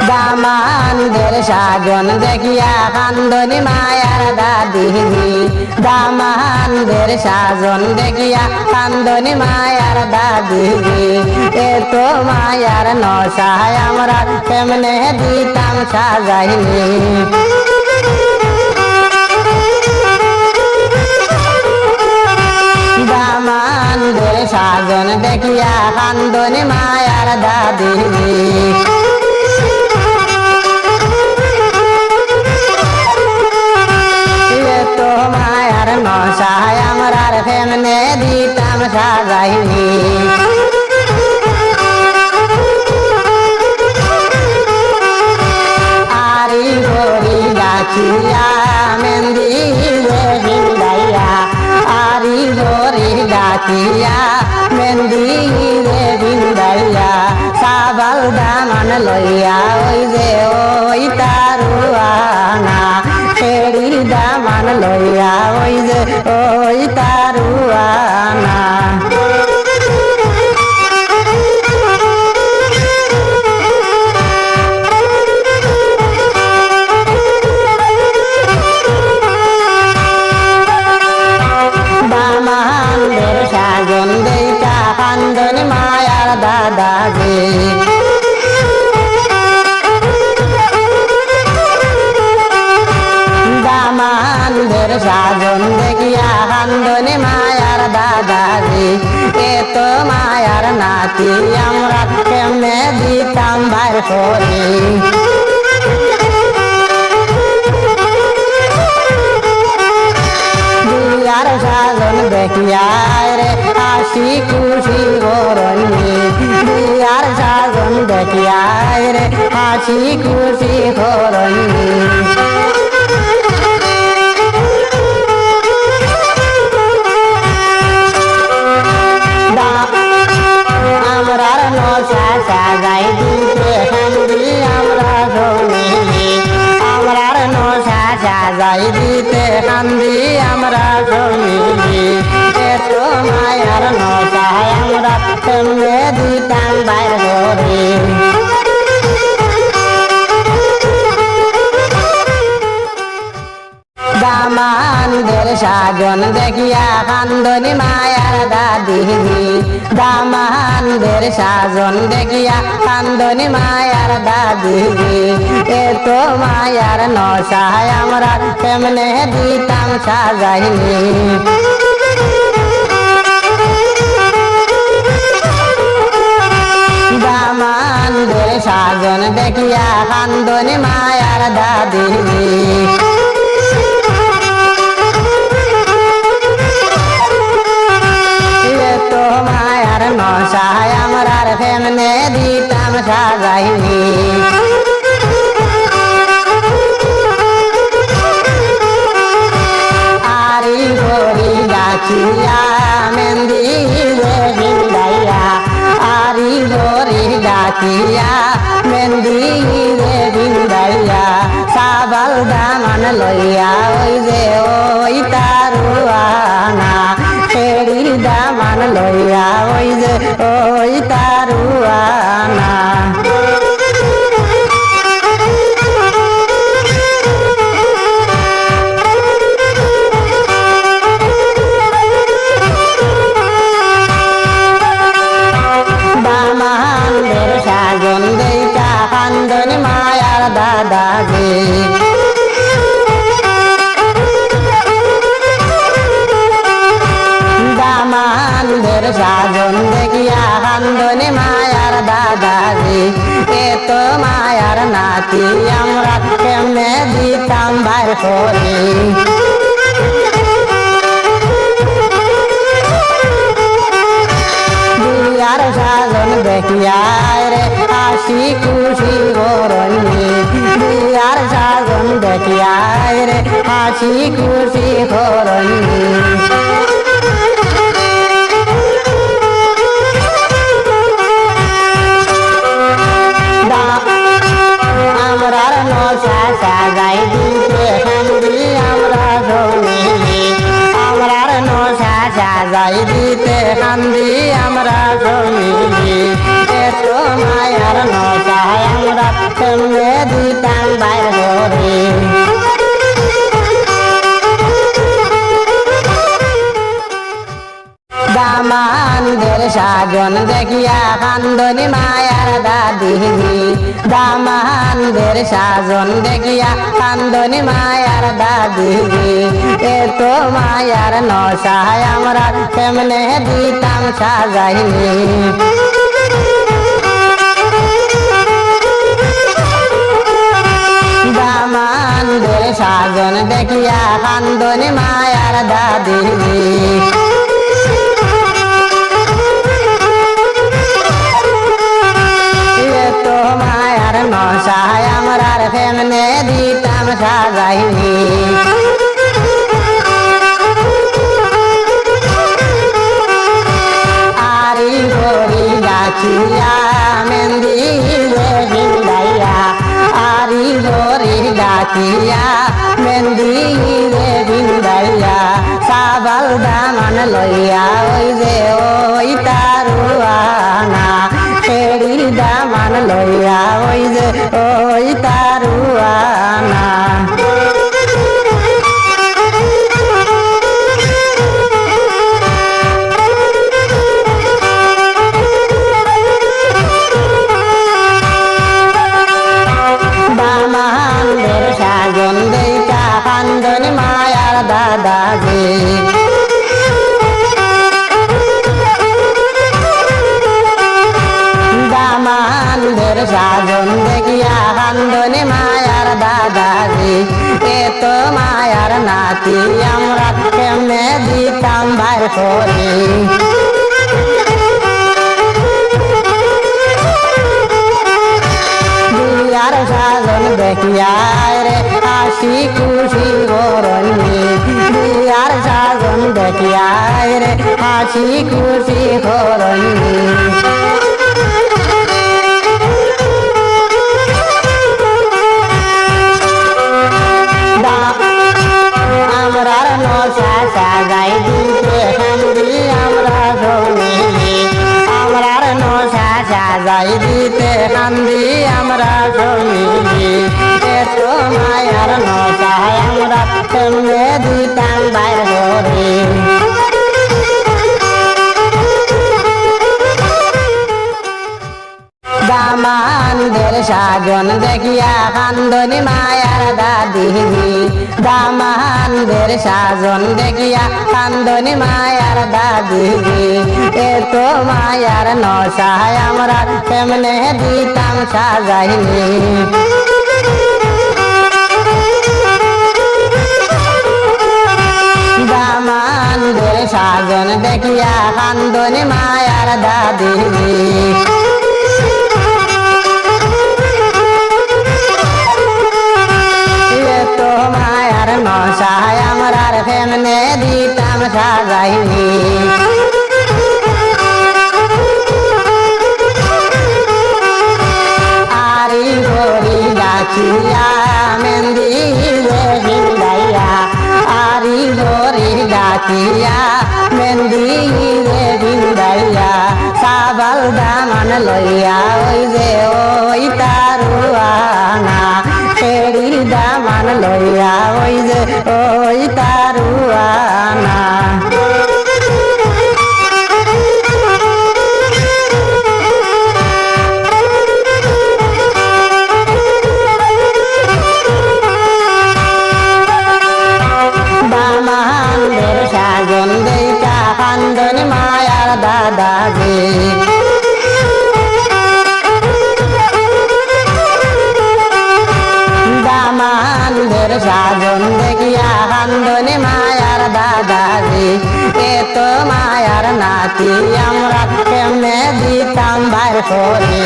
দামানদের সাজন দেখিয়া কান্দনি মায়ার দাদিজি দামানদের সাজন দেখিয়া কান্দনি মায়ার দাদিজি এত মায়ার নশায় আমরা কেমনে দিতাম সাজাইনি দামানদের সাজন দেখিয়া কান্দনি মায়ার দাদিজি মায়ার নশায় আমরা কেমনে দিতাম সাজাইনি আরি গরি গাছিয়া মেন্দি রে বিন্দাইয়া আরি গরি গাছিয়া মেন্দি রে বিন্দাইয়া সাবাল দামান লইয়া ওই যে ওই তারুয়ানা ফেরি দামান লইয়া ওই যে ওই তারুয়ানা দামানদের সাজন দেইতা কান্দনি মায়ার দাদাজি দামানদের সাজন দেখিয়া কান্দনি মায়ার দাদাজি এত মায়ার নাতি আমরা কেমনে দিতাম বাইর করে বিয়ার সাজন দেখিয়া রে হাসি খুশি করনি বিয়ার সাজন দেখিয়া রে হাসি খুশি করনি আমরার নশা সাজাই দিতে কান্দি আমরা শুনিনি আমরার নশা সাজাই দিতে কান্দি আমরা শুনিনি এত মায়ার নশায় আমরা কেমনে দিতাম বাইর করে দামানদের সাজন দেখিয়া কান্দনি মায়ার দাদিজি দামানদের সাজন দেখিয়া কান্দনি মায়ার দাদিজি এত মায়ার নশায় আমরা কেমনে দিতাম সাজাইনি দামানদের সাজন দেখিয়া কান্দনি মায়ার দাদিজি মায়ার নশায় আমরা কেমনে দিতাম সাজাইনি আরি গরি গাছিয়া মেন্দি রে বিন্দাইয়া আরি গরি গাছিয়া মেন্দি রে বিন্দাইয়া সাবাল দামান লইয়া ওই যে ওই তারুয়ানা ফেরি দামান লইয়া ওই যে ওই তারুয়ানা দামানদের সাজন দেইতা কান্দনি মায়ার দাদাজি দামানদের সাজন দেখিয়া কান্দনি মায়ার দাদাজি এত মায়ার নাতি আমরা কেমনে দিতাম বাইর করে বিয়ার সাজন দেখিয়া রে হাসি খুশি করনি বিয়ার সাজন দেখিয়া রে হাসি খুশি করনি আমরার নশা সাজাই দিতে কান্দি আমরা শুনিনি আমরার নশা সাজাই দিতে কান্দি আমরা শুনিনি এত মায়ার নশায় আমরা কেমনে দিতাম বাইর করে দামানদের সাজন দেখিয়া কান্দনি মায়ার দাদি দামানদের সাজন দেখিয়া কান্দনি মায়ার দাদি এত মায়ার নশায় আমরা কেমনে দিতাম সাজাইনি দামানদের সাজন দেখিয়া কান্দনি মায়ার দাদি মায়ার নশায় আমরা কেমনে দিতাম সাজাইনি আরি গরি ডাকিয়া মেহেন্দি রে বিন্দাইয়া আরি গরি ডাকিয়া মেহেন্দি রে বিন্দাইয়া সাবাল দামান লইয়া ওই যে ওই তারুয়ানা ফেরির দামান লইয়া ওই যে ওই তারুয়ানা দামানদের সাজন দেইতা কান্দনি মায়ার দাদাজি দামানদের সাজন দেখিয়া কান্দনি মায়ার দাদাজি এত মায়ার নাতি আমরা কেমনে দিতাম বাইর করে বিয়ার সাজন দেখিয়া রে হাসি খুশি করনি বিয়ার সাজন দেখিয়া রে হাসি খুশি করনি আমরার নশা সাজাই দিতে কান্দি আমরা সৌমিলি আমরার নশা সাজাই দিতে কান্দি আমরা সৌমিলি এত মায়ার নশায় আমরা কেমনে দিতাম বাইর করে দামানদের সাজন দেখিয়া কান্দনি মায়ার দাদি দামানদের সাজন দেখিয়া কান্দনি মায়ার দাদি এত মায়ার নশায় আমরা কেমনে দিতাম সাজাইনি দামানদের সাজন দেখিয়া কান্দনি মায়ার দাদি মায়ার নশায় আমরা কেমনে দিতাম সাজাইনি আরি গরি ডাকিয়া মেহেন্দি রে বিন্দাইয়া আরি গরি ডাকিয়া মেহেন্দি রে বিন্দাইয়া সাবাল দামান লইয়া ওই যে ওই তারুয়ানা ফেরির দামান লইয়া ওই যে ওই তারুয়ানা দামানদের সাজন দেইতা কান্দনি মায়ার দাদাজি দামানদের সাজন দেখিয়া কান্দনি মায়ার দাদাজি এত মায়ার নাতি আমরা কেমনে দিতাম বাইর করে